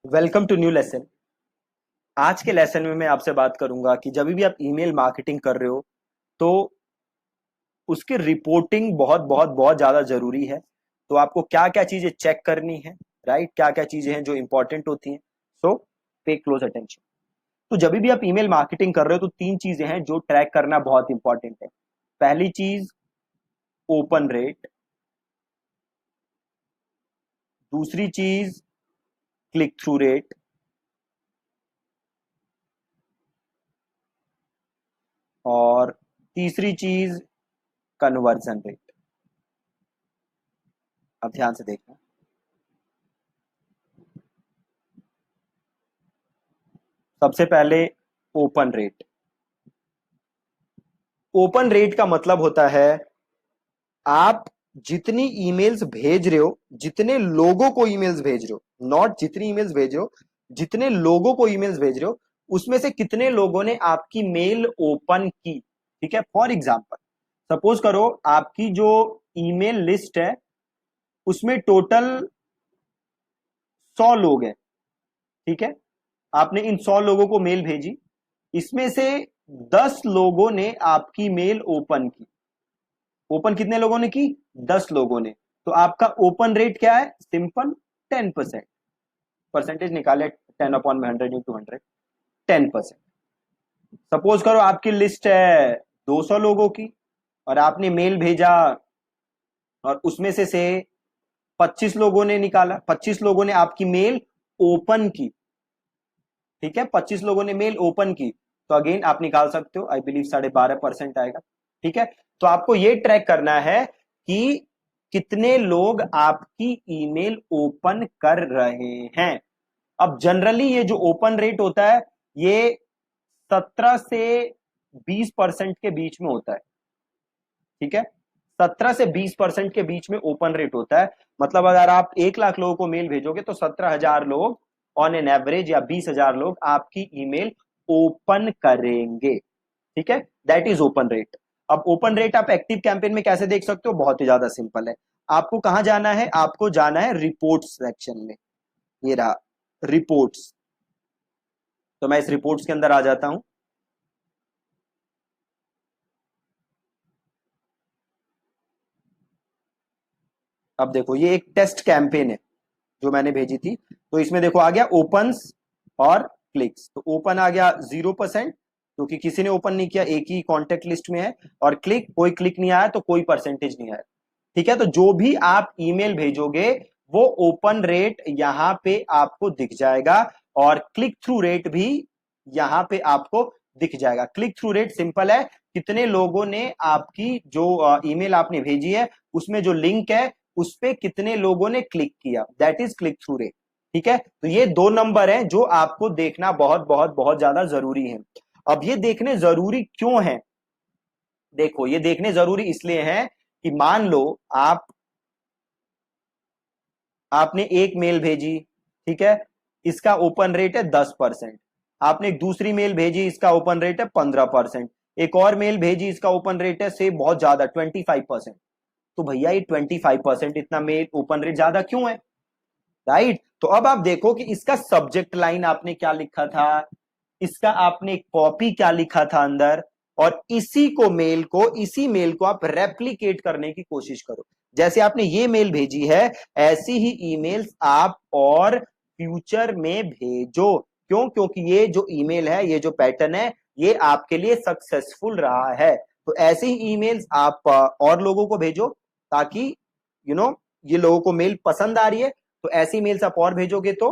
Welcome to new lesson. आज के lesson में मैं आपसे बात करूंगा कि जब भी आप ईमेल मार्केटिंग कर रहे हो तो उसकी रिपोर्टिंग बहुत बहुत बहुत ज्यादा जरूरी है। तो आपको क्या क्या चीजें चेक करनी है, राइट? क्या क्या चीजें हैं जो इंपॉर्टेंट होती हैं। सो पे क्लोज अटेंशन। तो जब भी आप ईमेल मार्केटिंग कर रहे हो तो तीन चीजें हैं जो ट्रैक करना बहुत इंपॉर्टेंट है। पहली चीज ओपन रेट, दूसरी चीज क्लिक थ्रू रेट, और तीसरी चीज कन्वर्जन रेट। अब ध्यान से देखना। सबसे पहले ओपन रेट। ओपन रेट का मतलब होता है आप जितनी ईमेल्स भेज रहे हो, जितने लोगों को ईमेल्स भेज रहे हो, नॉट जितनी ईमेल्स भेज रहे हो, जितने लोगों को ईमेल्स भेज रहे हो उसमें से कितने लोगों ने आपकी मेल ओपन की। ठीक है, फॉर एग्जाम्पल सपोज करो आपकी जो ईमेल लिस्ट है उसमें टोटल 100 लोग हैं। ठीक है, आपने इन 100 लोगों को मेल भेजी, इसमें से 10 लोगों ने आपकी मेल ओपन की। ओपन कितने लोगों ने की? 10 लोगों ने। तो आपका ओपन रेट क्या है? सिंपल, 10%। परसेंटेज निकाले 10/100 × 100, 10%। सपोज करो आपकी लिस्ट है 200 लोगों की और आपने मेल भेजा और उसमें से 25 लोगों ने निकाला, 25 लोगों ने आपकी मेल ओपन की। ठीक है, 25 लोगों ने मेल ओपन की, तो अगेन आप निकाल सकते हो, आई बिलीव 12.5% आएगा। ठीक है, तो आपको ये ट्रैक करना है कि कितने लोग आपकी ईमेल ओपन कर रहे हैं। अब जनरली ये जो ओपन रेट होता है ये 17 से 20% के बीच में होता है। ठीक है, 17 से 20% के बीच में ओपन रेट होता है। मतलब अगर आप 1 लाख लोगों को मेल भेजोगे तो 17,000 लोग ऑन एन एवरेज, या 20,000 लोग आपकी ईमेल ओपन करेंगे। ठीक है, दैट इज ओपन रेट। अब ओपन रेट आप एक्टिव कैंपेन में कैसे देख सकते हो? बहुत ही ज्यादा सिंपल है। आपको कहां जाना है? आपको जाना है रिपोर्ट्स सेक्शन में। ये रहा रिपोर्ट्स। तो मैं इस रिपोर्ट्स के अंदर आ जाता हूं। अब देखो ये एक टेस्ट कैंपेन है जो मैंने भेजी थी। तो इसमें देखो आ गया ओपन्स और क्लिक्स। तो ओपन आ गया 0%, क्योंकि किसी ने ओपन नहीं किया, एक ही कॉन्टेक्ट लिस्ट में है। और क्लिक, कोई क्लिक नहीं आया तो कोई परसेंटेज नहीं आया। ठीक है, तो जो भी आप ईमेल भेजोगे वो ओपन रेट यहां पे आपको दिख जाएगा और क्लिक थ्रू रेट भी यहां पे आपको दिख जाएगा। क्लिक थ्रू रेट सिंपल है, कितने लोगों ने आपकी जो ईमेल आपने भेजी है उसमें जो लिंक है उस पे कितने लोगों ने क्लिक किया, that is click through rate. ठीक है, तो ये दो नंबर हैं जो आपको देखना बहुत बहुत बहुत ज्यादा जरूरी है। अब ये देखने जरूरी क्यों है? देखो ये देखने जरूरी इसलिए है कि मान लो आप आपने एक मेल भेजी, ठीक है, इसका ओपन रेट है 10%। आपने एक दूसरी मेल भेजी, इसका ओपन रेट है 15%। एक और मेल भेजी, इसका ओपन रेट है से बहुत ज्यादा 25%। तो भैया ये 25% इतना मेल ओपन रेट ज्यादा क्यों है? राइट, तो अब आप देखो कि इसका सब्जेक्ट लाइन आपने क्या लिखा था, इसका आपने कॉपी क्या लिखा था अंदर, और इसी मेल को आप रेप्लिकेट करने की कोशिश करो। जैसे आपने ये मेल भेजी है ऐसी ही ईमेल्स आप और फ्यूचर में भेजो। क्यों? क्योंकि ये जो ईमेल है, ये जो पैटर्न है, ये आपके लिए सक्सेसफुल रहा है। तो ऐसी ही ईमेल्स आप और लोगों को भेजो, ताकि यू नो ये लोगों को मेल पसंद आ रही है तो ऐसी मेल्स आप और भेजोगे तो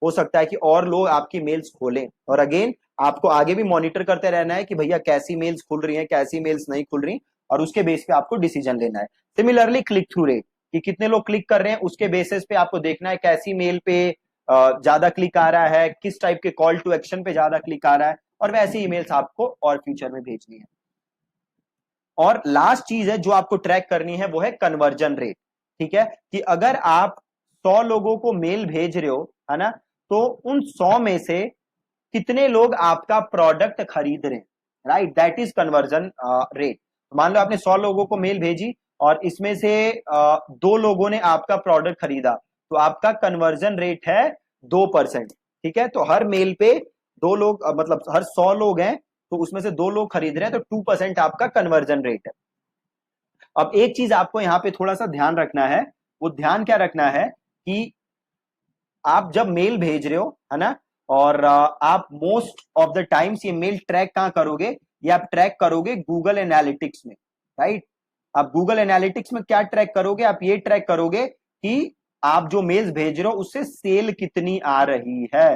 हो सकता है कि और लोग आपकी मेल्स खोलें। और अगेन आपको आगे भी मॉनिटर करते रहना है कि भैया कैसी मेल्स खुल रही हैं, कैसी मेल्स नहीं खुल रही, और उसके बेस पे आपको डिसीजन लेना है। सिमिलरली क्लिक थ्रू रेट, कि कितने लोग क्लिक कर रहे हैं उसके बेसिस पे आपको देखना है कैसी मेल पे ज्यादा क्लिक आ रहा है, किस टाइप के कॉल टू एक्शन पे ज्यादा क्लिक आ रहा है, और वैसी ईमेल्स आपको और फ्यूचर में भेजनी है। और लास्ट चीज है जो आपको ट्रैक करनी है वो है कन्वर्जन रेट। ठीक है, कि अगर आप 100 लोगों को मेल भेज रहे हो, है ना, तो उन 100 में से कितने लोग आपका प्रोडक्ट खरीद रहे हैं, right? That is conversion rate. मान लो आपने 100 लोगों को मेल भेजी और इसमें से 2 लोगों ने आपका प्रोडक्ट खरीदा, तो आपका कन्वर्जन रेट है 2%। ठीक है, तो हर मेल पे दो लोग मतलब हर 100 लोग हैं तो उसमें से 2 लोग खरीद रहे हैं, तो 2% आपका कन्वर्जन रेट है। अब एक चीज आपको यहाँ पे थोड़ा सा ध्यान रखना है, वो ध्यान क्या रखना है कि आप जब मेल भेज रहे हो, है ना, और आप मोस्ट ऑफ द टाइम्स ये मेल ट्रैक कहां करोगे, ये आप ट्रैक करोगे गूगल एनालिटिक्स में, राइट। आप गूगल एनालिटिक्स में क्या ट्रैक करोगे, आप ये ट्रैक करोगे कि आप जो मेल्स भेज रहे हो उससे सेल कितनी आ रही है।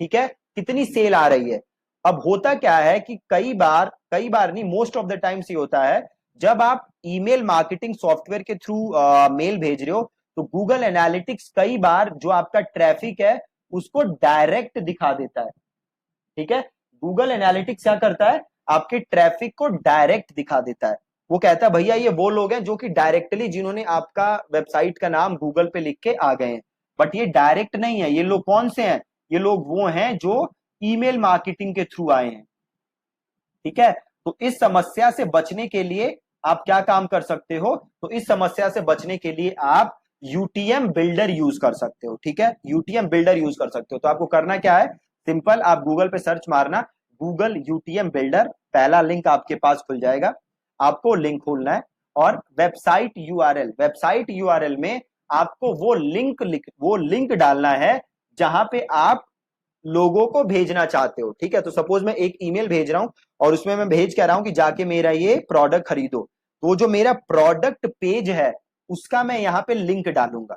ठीक है, कितनी सेल आ रही है। अब होता क्या है कि कई बार नहीं, मोस्ट ऑफ द टाइम्स ये होता है, जब आप ईमेल मार्केटिंग सॉफ्टवेयर के थ्रू मेल भेज रहे हो तो गूगल एनालिटिक्स कई बार जो आपका ट्रैफिक है उसको डायरेक्ट दिखा देता है। ठीक है, गूगल एनालिटिक्स क्या करता है, आपके ट्रैफिक को डायरेक्ट दिखा देता है। वो कहता है भैया ये वो लोग हैं जो कि डायरेक्टली, जिन्होंने आपका वेबसाइट का नाम गूगल पे लिख के आ गए हैं। बट ये डायरेक्ट नहीं है। ये लोग कौन से हैं, ये लोग वो हैं जो ईमेल मार्केटिंग के थ्रू आए हैं। ठीक है, तो इस समस्या से बचने के लिए आप क्या काम कर सकते हो, तो इस समस्या से बचने के लिए आप यूटीएम बिल्डर यूज कर सकते हो। ठीक है, यूटीएम बिल्डर यूज कर सकते हो। तो आपको करना क्या है, सिंपल, आप गूगल पे सर्च मारना गूगल यूटीएम बिल्डर, पहला लिंक आपके पास खुल जाएगा। आपको लिंक खोलना है और वेबसाइट यूआरएल में आपको वो लिंक डालना है जहां पे आप लोगों को भेजना चाहते हो। ठीक है, तो सपोज मैं एक ईमेल भेज रहा हूं और उसमें मैं भेज कह रहा हूं कि जाके मेरा ये प्रोडक्ट खरीदो, तो जो मेरा प्रोडक्ट पेज है उसका मैं यहां पे लिंक डालूंगा।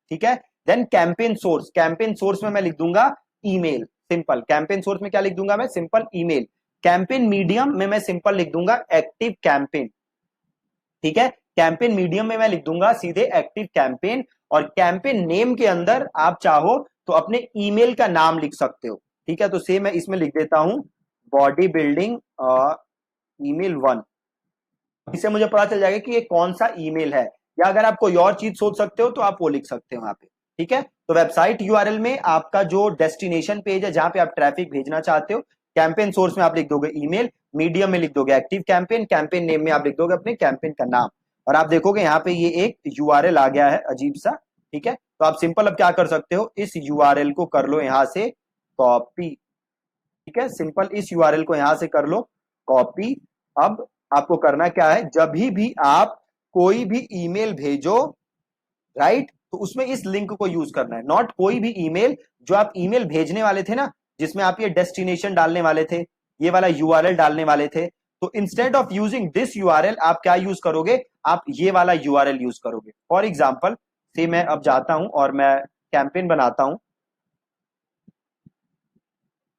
ठीक है, देन कैंपेन सोर्स में मैं लिख दूंगा ईमेल, सिंपल। कैंपेन सोर्स में क्या लिख दूंगा मैं, सिंपल ईमेल। कैंपेन मीडियम में मैं सिंपल लिख दूंगा एक्टिव कैंपेन। ठीक है, कैंपेन मीडियम में मैं लिख दूंगा सीधे एक्टिव कैंपेन। और कैंपेन नेम के अंदर आप चाहो तो अपने ईमेल का नाम लिख सकते हो। ठीक है, तो सेम मैं इसमें लिख देता हूं बॉडी बिल्डिंग ईमेल 1। इससे मुझे पता चल जाएगा कि ये कौन सा ईमेल है, या अगर आप कोई और चीज सोच सकते हो तो आप वो लिख सकते हो वहां पे। ठीक है, तो वेबसाइट यूआरएल में आपका जो डेस्टिनेशन पेज है जहां पे आप ट्रैफिक भेजना चाहते हो, कैंपेन सोर्स में आप लिख दोगे ईमेल, मीडियम में लिख दोगे एक्टिव कैंपेन, कैंपेन नेम में आप लिख दोगे अपने कैंपेन का नाम। और आप देखोगे यहाँ पे ये एक यूआरएल आ गया है अजीब सा। ठीक है, तो आप सिंपल अब क्या कर सकते हो, इस यूआरएल को कर लो यहां से कॉपी। ठीक है, सिंपल इस यूआरएल को यहां से कर लो कॉपी। अब आपको करना क्या है, जब भी आप कोई भी ईमेल भेजो, राइट, तो उसमें इस लिंक को यूज करना है। नॉट कोई भी ईमेल, जो आप ईमेल भेजने वाले थे ना, जिसमें आप ये डेस्टिनेशन डालने वाले थे, ये वाला यूआरएल डालने वाले थे, तो instead of using this URL आप क्या यूज करोगे, आप ये वाला यूआरएल यूज करोगे। फॉर एग्जाम्पल से मैं अब जाता हूं और मैं कैंपेन बनाता हूं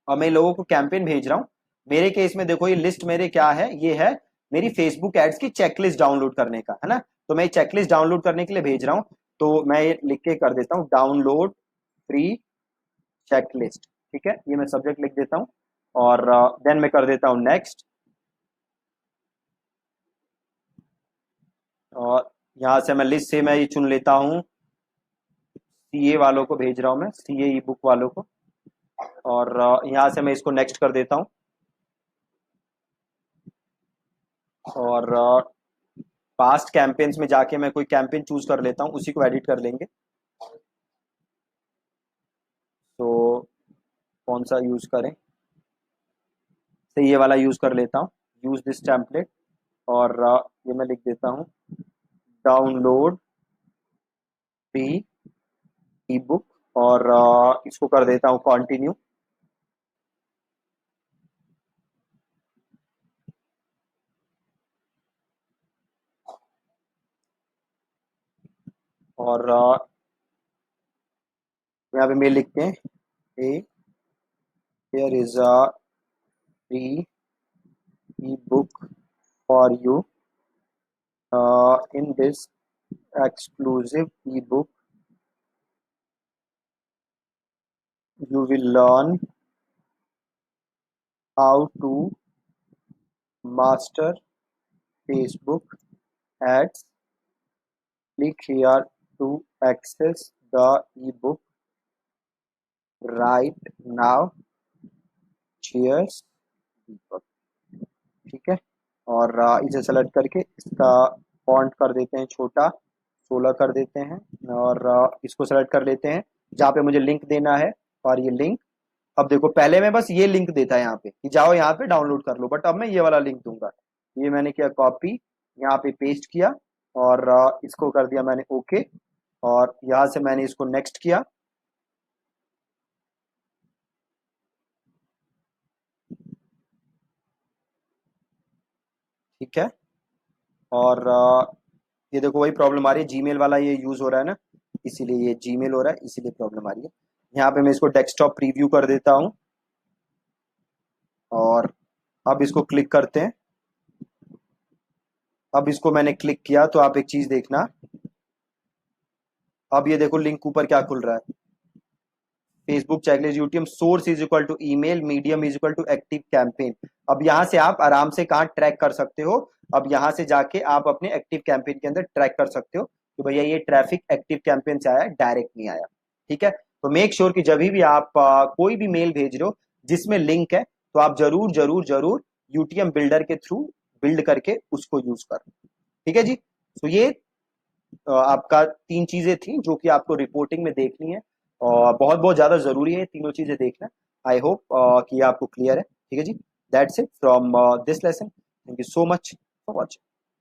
और मैं लोगों को कैंपेन भेज रहा हूं। मेरे केस में देखो ये लिस्ट मेरे क्या है, ये है मेरी फेसबुक एड्स की चेकलिस्ट डाउनलोड करने का, है ना। तो मैं चेकलिस्ट डाउनलोड करने के लिए भेज रहा हूं, तो मैं ये लिख के कर देता हूं डाउनलोड फ्री चेकलिस्ट। ठीक है, ये मैं सब्जेक्ट लिख देता हूं और देन मैं कर देता हूं नेक्स्ट। और यहां से मैं लिस्ट से मैं ये चुन लेता हूं, सीए वालों को भेज रहा हूं मैं, सीए ई बुक वालों को। और यहां से मैं इसको नेक्स्ट कर देता हूं और पास्ट कैंपेन्स में जाके मैं कोई कैंपेन चूज कर लेता हूं, उसी को एडिट कर लेंगे। तो कौन सा यूज करें, तो ये वाला यूज कर लेता हूं, यूज दिस टेम्पलेट। और ये मैं लिख देता हूं डाउनलोड फ्री ई बुक और इसको कर देता हूं कंटिन्यू। और यहाँ पे मेल लिखते हैं, a here is a free ebook for you, in this exclusive ebook you will learn how to master Facebook ads. Click here to access the ebook right now. Cheers दीपक। ठीक है, और इसे select करके इसका font कर देते हैं छोटा, 16 कर देते हैं। और इसको सेलेक्ट कर लेते हैं जहाँ पे मुझे लिंक देना है, और ये लिंक, अब देखो पहले मैं बस ये लिंक देता है यहाँ पे कि जाओ यहाँ पे डाउनलोड कर लो, बट अब मैं ये वाला लिंक दूंगा। ये मैंने किया कॉपी, यहाँ पे पेस्ट किया, और इसको कर दिया मैंने ओके, और यहाँ से मैंने इसको नेक्स्ट किया। ठीक है, और ये देखो वही प्रॉब्लम आ रही है, जीमेल वाला ये यूज हो रहा है ना, इसीलिए ये जीमेल हो रहा है, इसीलिए प्रॉब्लम आ रही है। यहाँ पे मैं इसको डेस्कटॉप प्रीव्यू कर देता हूँ, और अब इसको क्लिक करते हैं। अब इसको मैंने क्लिक किया तो आप एक चीज देखना, अब ये देखो लिंक ऊपर क्या खुल रहा है, Facebook checklist UTM source is equal to email, medium is equal to active campaign. अब यहाँ से आप आराम से कहाँ ट्रैक कर सकते हो, अब यहाँ से जाके आप अपने एक्टिव कैंपेन के अंदर ट्रैक कर सकते हो कि भैया ये ट्रैफिक एक्टिव कैंपेन से आया, डायरेक्ट नहीं आया। ठीक है, तो मेक श्योर कि जब भी आप कोई भी मेल भेज रहे हो जिसमें लिंक है, तो आप जरूर जरूर जरूर यूटीएम बिल्डर के थ्रू बिल्ड करके उसको यूज करो। ठीक है जी, तो ये आपका 3 चीजें थी जो कि आपको रिपोर्टिंग में देखनी है, और बहुत बहुत ज्यादा जरूरी है तीनों चीजें देखना। आई होप कि ये आपको क्लियर है। ठीक है जी, that's it from this lesson. Thank you so much for watching.